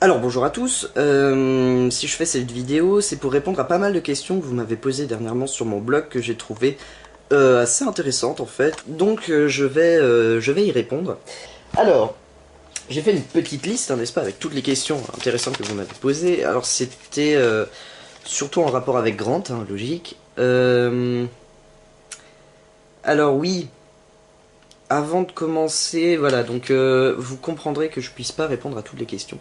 Alors bonjour à tous, si je fais cette vidéo, c'est pour répondre à pas mal de questions que vous m'avez posées dernièrement sur mon blog que j'ai trouvé assez intéressantes en fait. Donc je vais y répondre. Alors, j'ai fait une petite liste, hein, n'est-ce pas, avec toutes les questions intéressantes que vous m'avez posées. Alors c'était surtout en rapport avec Grant, hein, logique. Alors oui, avant de commencer, voilà, donc vous comprendrez que je puisse pas répondre à toutes les questions.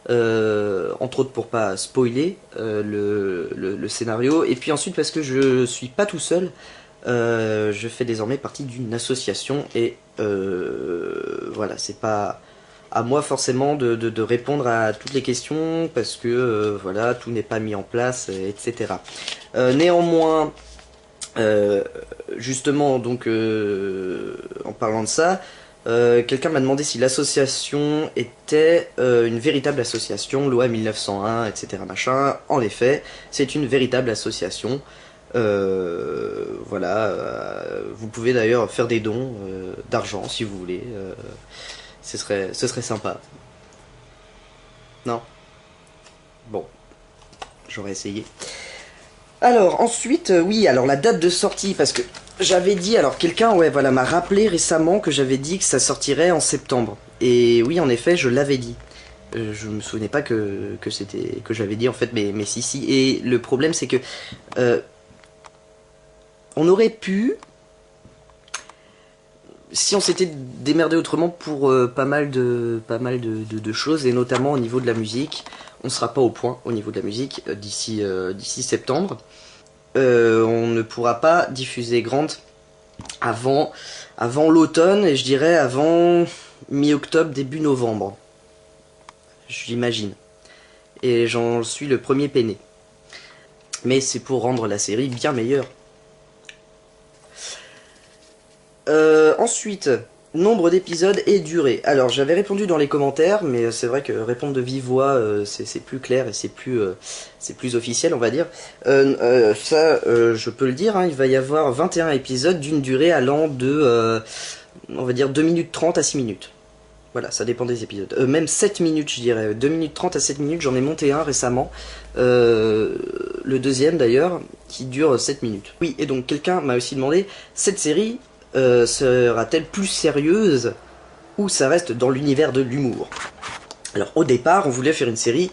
Entre autres pour pas spoiler le scénario, et puis ensuite parce que je suis pas tout seul, je fais désormais partie d'une association, et voilà, c'est pas à moi forcément de répondre à toutes les questions, parce que voilà, tout n'est pas mis en place, etc. Néanmoins, euh, justement, donc en parlant de ça, quelqu'un m'a demandé si l'association était une véritable association, loi 1901, etc. machin. En effet, c'est une véritable association. Voilà, vous pouvez d'ailleurs faire des dons d'argent si vous voulez. Ce serait sympa. Non? Bon, j'aurais essayé. Alors ensuite, oui, alors la date de sortie, parce que j'avais dit, alors quelqu'un, ouais, voilà, m'a rappelé récemment que j'avais dit que ça sortirait en septembre. Et oui, en effet, je l'avais dit. Je me souvenais pas que c'était que j'avais dit en fait, mais si si. Et le problème, c'est que euh, on aurait pu, si on s'était démerdé autrement pour pas mal de choses, et notamment au niveau de la musique. On sera pas au point au niveau de la musique d'ici septembre. On ne pourra pas diffuser Grant avant, avant l'automne, et je dirais avant mi-octobre, début novembre. J'imagine. Et j'en suis le premier peiné. Mais c'est pour rendre la série bien meilleure. Ensuite, nombre d'épisodes et durée. Alors j'avais répondu dans les commentaires, mais c'est vrai que répondre de vive voix, c'est plus clair et c'est plus officiel, on va dire. Je peux le dire, hein, il va y avoir 21 épisodes d'une durée allant de, on va dire, 2 minutes 30 à 6 minutes. Voilà, ça dépend des épisodes. Même 7 minutes, je dirais. 2 minutes 30 à 7 minutes, j'en ai monté un récemment. Le deuxième d'ailleurs, qui dure 7 minutes. Oui, et donc quelqu'un m'a aussi demandé, cette série sera-t-elle plus sérieuse ou ça reste dans l'univers de l'humour? Alors au départ, on voulait faire une série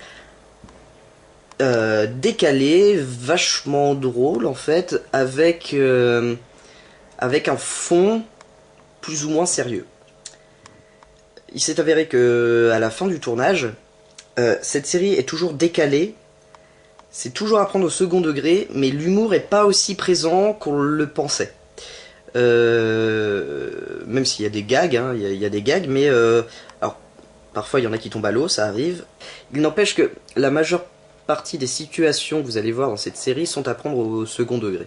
décalée, vachement drôle en fait, avec un fond plus ou moins sérieux. Il s'est avéré que à la fin du tournage, cette série est toujours décalée, c'est toujours à prendre au second degré, mais l'humour est pas aussi présent qu'on le pensait. Même s'il y a des gags, hein, il y a des gags, mais alors parfois il y en a qui tombent à l'eau, ça arrive. Il n'empêche que la majeure partie des situations que vous allez voir dans cette série sont à prendre au second degré.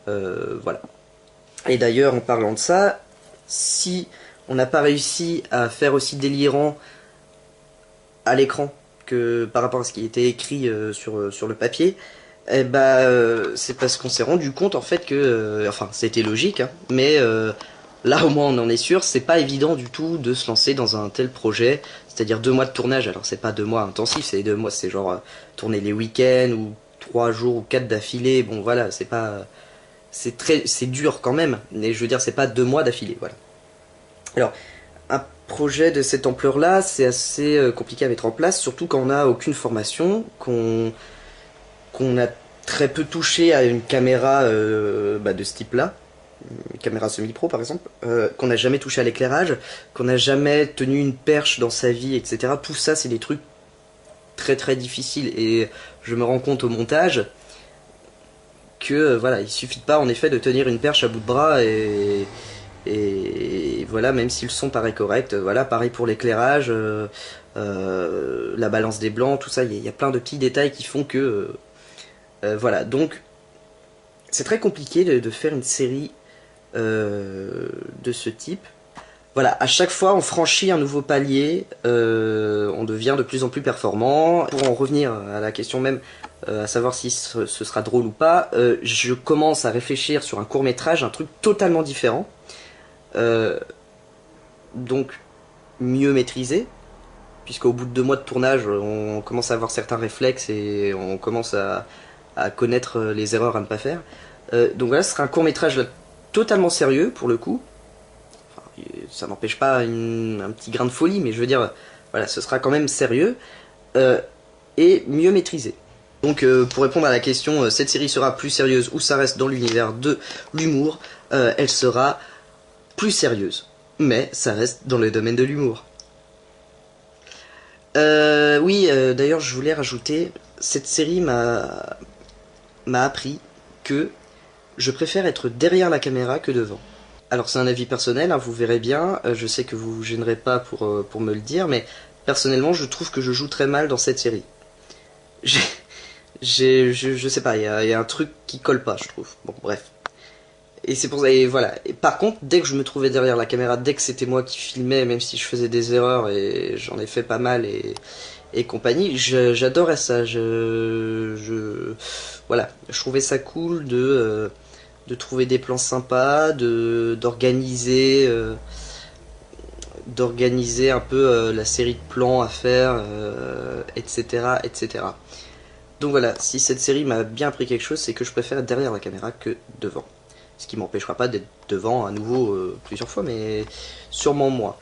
Voilà. Et d'ailleurs, en parlant de ça, si on n'a pas réussi à faire aussi délirant à l'écran que par rapport à ce qui était écrit sur le papier, eh ben, c'est parce qu'on s'est rendu compte en fait que, enfin, c'était logique, hein, mais là au moins on en est sûr, c'est pas évident du tout de se lancer dans un tel projet, c'est-à-dire 2 mois de tournage. Alors c'est pas 2 mois intensifs, c'est 2 mois, c'est genre tourner les week-ends ou 3 jours ou 4 d'affilée. Bon voilà, c'est pas, c'est dur quand même, mais je veux dire c'est pas 2 mois d'affilée, voilà. Alors un projet de cette ampleur-là, c'est assez compliqué à mettre en place, surtout quand on n'a aucune formation, qu'on a très peu touché à une caméra de ce type-là, une caméra semi-pro par exemple, qu'on n'a jamais touché à l'éclairage, qu'on n'a jamais tenu une perche dans sa vie, etc. Tout ça, c'est des trucs très très difficiles, et je me rends compte au montage que voilà, il suffit pas en effet de tenir une perche à bout de bras, et voilà, même si le son paraît correct, voilà, pareil pour l'éclairage, la balance des blancs, tout ça, il y a plein de petits détails qui font que voilà, donc c'est très compliqué de faire une série de ce type. Voilà, à chaque fois on franchit un nouveau palier, on devient de plus en plus performant. Pour en revenir à la question même, à savoir si ce sera drôle ou pas, je commence à réfléchir sur un court métrage, un truc totalement différent, donc mieux maîtrisé, puisqu'au bout de 2 mois de tournage, on commence à avoir certains réflexes et on commence à connaître les erreurs à ne pas faire. Donc voilà, ce sera un court métrage là, totalement sérieux pour le coup. Enfin, ça n'empêche pas un petit grain de folie, mais je veux dire, voilà, ce sera quand même sérieux et mieux maîtrisé. Donc pour répondre à la question, cette série sera plus sérieuse ou ça reste dans l'univers de l'humour, elle sera plus sérieuse, mais ça reste dans le domaine de l'humour. Oui, d'ailleurs je voulais rajouter, cette série m'a appris que je préfère être derrière la caméra que devant. Alors c'est un avis personnel, hein, vous verrez bien, je sais que vous vous gênerez pas pour me le dire, mais personnellement je trouve que je joue très mal dans cette série. Je sais pas, il y a un truc qui colle pas, je trouve. Bon, bref. Et c'est pour ça, et voilà. Et par contre, dès que je me trouvais derrière la caméra, dès que c'était moi qui filmais, même si je faisais des erreurs, et j'en ai fait pas mal, et compagnie, j'adorais ça. Voilà. Je trouvais ça cool de trouver des plans sympas, d'organiser un peu la série de plans à faire, etc., etc. Donc voilà, si cette série m'a bien appris quelque chose, c'est que je préfère être derrière la caméra que devant. Ce qui m'empêchera pas d'être devant à nouveau plusieurs fois, mais sûrement moins.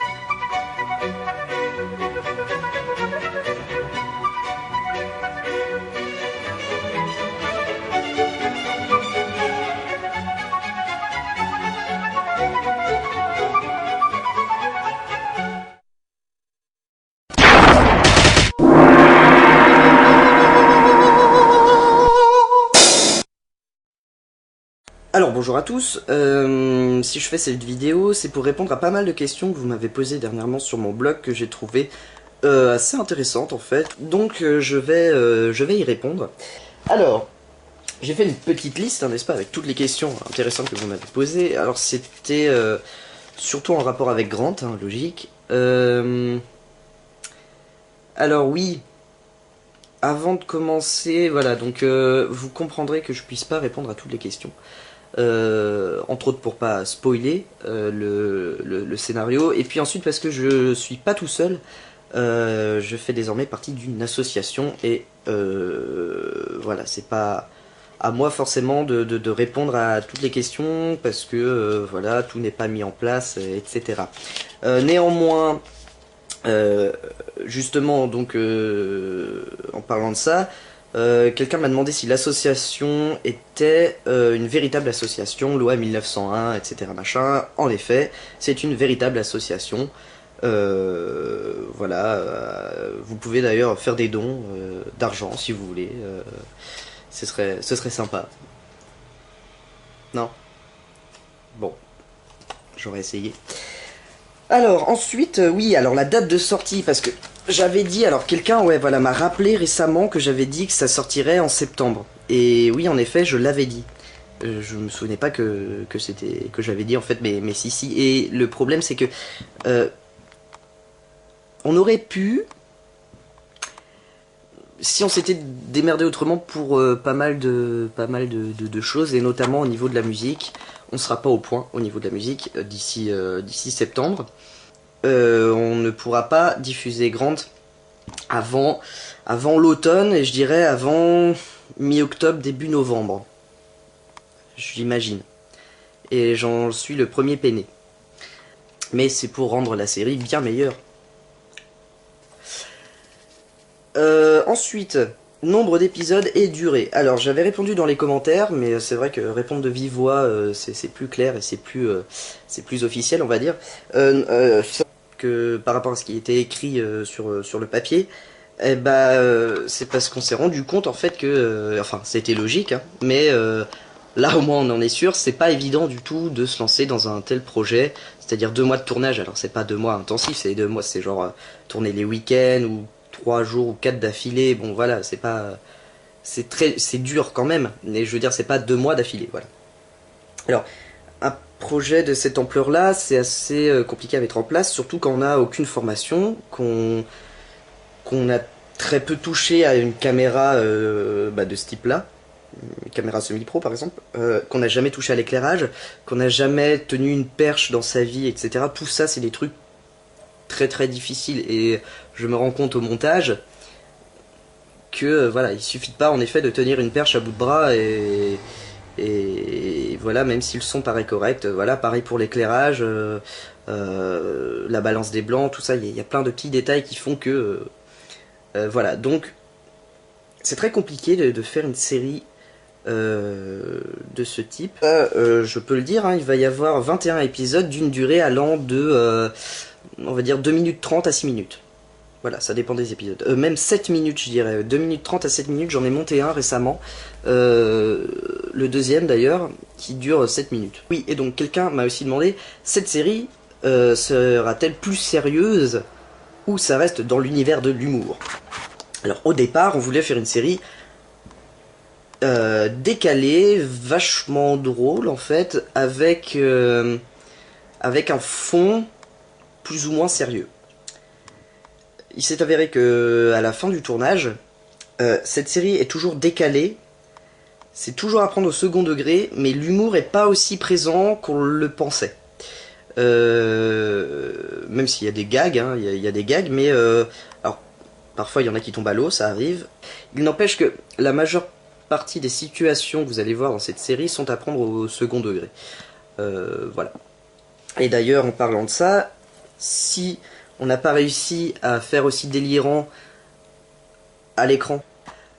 Alors bonjour à tous, si je fais cette vidéo, c'est pour répondre à pas mal de questions que vous m'avez posées dernièrement sur mon blog que j'ai trouvé assez intéressantes en fait. Donc je vais y répondre. Alors, j'ai fait une petite liste, hein, n'est-ce pas, avec toutes les questions intéressantes que vous m'avez posées. Alors c'était surtout en rapport avec Grant, hein, logique. Alors oui, avant de commencer, voilà, donc vous comprendrez que je puisse pas répondre à toutes les questions. Entre autres pour pas spoiler le scénario, et puis ensuite parce que je suis pas tout seul, je fais désormais partie d'une association, et voilà, c'est pas à moi forcément de répondre à toutes les questions, parce que voilà, tout n'est pas mis en place, etc. Néanmoins, justement, donc en parlant de ça, quelqu'un m'a demandé si l'association était une véritable association, loi 1901, etc. machin. En effet, c'est une véritable association. Voilà, vous pouvez d'ailleurs faire des dons d'argent si vous voulez. Ce serait sympa. Non? Bon, j'aurais essayé. Alors ensuite, oui, alors la date de sortie, parce que j'avais dit, alors quelqu'un, ouais, voilà, m'a rappelé récemment que j'avais dit que ça sortirait en septembre. Et oui, en effet, je l'avais dit. Je me souvenais pas que j'avais dit en fait, mais si. Et le problème, c'est que on aurait pu, si on s'était démerdé autrement pour pas mal de choses, et notamment au niveau de la musique. On sera pas au point au niveau de la musique d'ici septembre. On ne pourra pas diffuser Grant avant l'automne, et je dirais avant mi-octobre, début novembre. J'imagine. Et j'en suis le premier peiné. Mais c'est pour rendre la série bien meilleure. Ensuite, nombre d'épisodes et durée. Alors j'avais répondu dans les commentaires, mais c'est vrai que répondre de vive voix, c'est plus clair et c'est plus officiel, on va dire. Que par rapport à ce qui était écrit sur le papier, eh c'est parce qu'on s'est rendu compte en fait que, enfin c'était logique, hein, mais là au moins on en est sûr, c'est pas évident du tout de se lancer dans un tel projet, c'est-à-dire 2 mois de tournage. Alors c'est pas 2 mois intensifs, c'est 2 mois, c'est genre tourner les week-ends ou 3 jours ou 4 d'affilée. Bon voilà, c'est pas, c'est dur quand même, mais je veux dire c'est pas 2 mois d'affilée, voilà. Alors un projet de cette ampleur-là, c'est assez compliqué à mettre en place, surtout quand on n'a aucune formation, qu'on a très peu touché à une caméra de ce type-là, une caméra semi-pro par exemple, qu'on n'a jamais touché à l'éclairage, qu'on n'a jamais tenu une perche dans sa vie, etc. Tout ça, c'est des trucs très très difficile, et je me rends compte au montage que voilà, il suffit pas en effet de tenir une perche à bout de bras, et voilà, même si le son paraît correct, voilà, pareil pour l'éclairage, la balance des blancs, tout ça, il y a plein de petits détails qui font que voilà, donc c'est très compliqué de faire une série de ce type. Je peux le dire, hein, il va y avoir 21 épisodes d'une durée allant de, on va dire, 2 minutes 30 à 6 minutes. Voilà, ça dépend des épisodes. Même 7 minutes, je dirais. 2 minutes 30 à 7 minutes, j'en ai monté un récemment. Le deuxième, d'ailleurs, qui dure 7 minutes. Oui, et donc, quelqu'un m'a aussi demandé, cette série sera-t-elle plus sérieuse ou ça reste dans l'univers de l'humour? Alors, au départ, on voulait faire une série décalée, vachement drôle, en fait, avec un fond plus ou moins sérieux. Il s'est avéré que à la fin du tournage, cette série est toujours décalée, c'est toujours à prendre au second degré, mais l'humour est pas aussi présent qu'on le pensait. Même s'il y a des gags, hein, il y a des gags, mais alors parfois il y en a qui tombent à l'eau, ça arrive. Il n'empêche que la majeure partie des situations que vous allez voir dans cette série sont à prendre au second degré. Voilà. Et d'ailleurs, en parlant de ça, si on n'a pas réussi à faire aussi délirant à l'écran,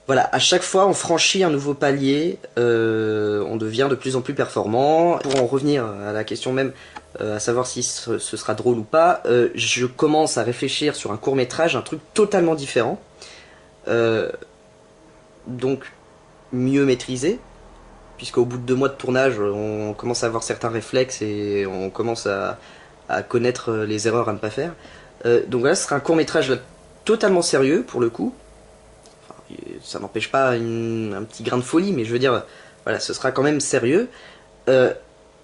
voilà, à chaque fois on franchit un nouveau palier, on devient de plus en plus performant. Pour en revenir à la question même, à savoir si ce sera drôle ou pas, je commence à réfléchir sur un court-métrage, un truc totalement différent, donc mieux maîtrisé, puisqu'au bout de 2 mois de tournage, on commence à avoir certains réflexes et on commence à connaître les erreurs à ne pas faire. Donc voilà, ce sera un court-métrage totalement sérieux pour le coup. Enfin, ça n'empêche pas un petit grain de folie, mais je veux dire, voilà, ce sera quand même sérieux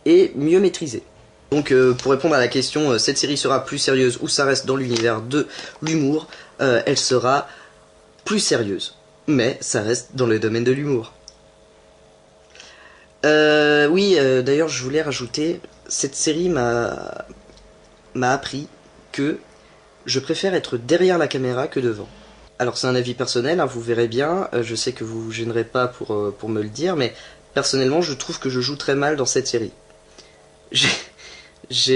et mieux maîtrisé. Donc pour répondre à la question, cette série sera plus sérieuse ou ça reste dans l'univers de l'humour, elle sera plus sérieuse, mais ça reste dans le domaine de l'humour. Oui, d'ailleurs je voulais rajouter, cette série m'a appris que je préfère être derrière la caméra que devant. Alors c'est un avis personnel, hein, vous verrez bien, je sais que vous vous gênerez pas pour me le dire, mais personnellement je trouve que je joue très mal dans cette série. J'ai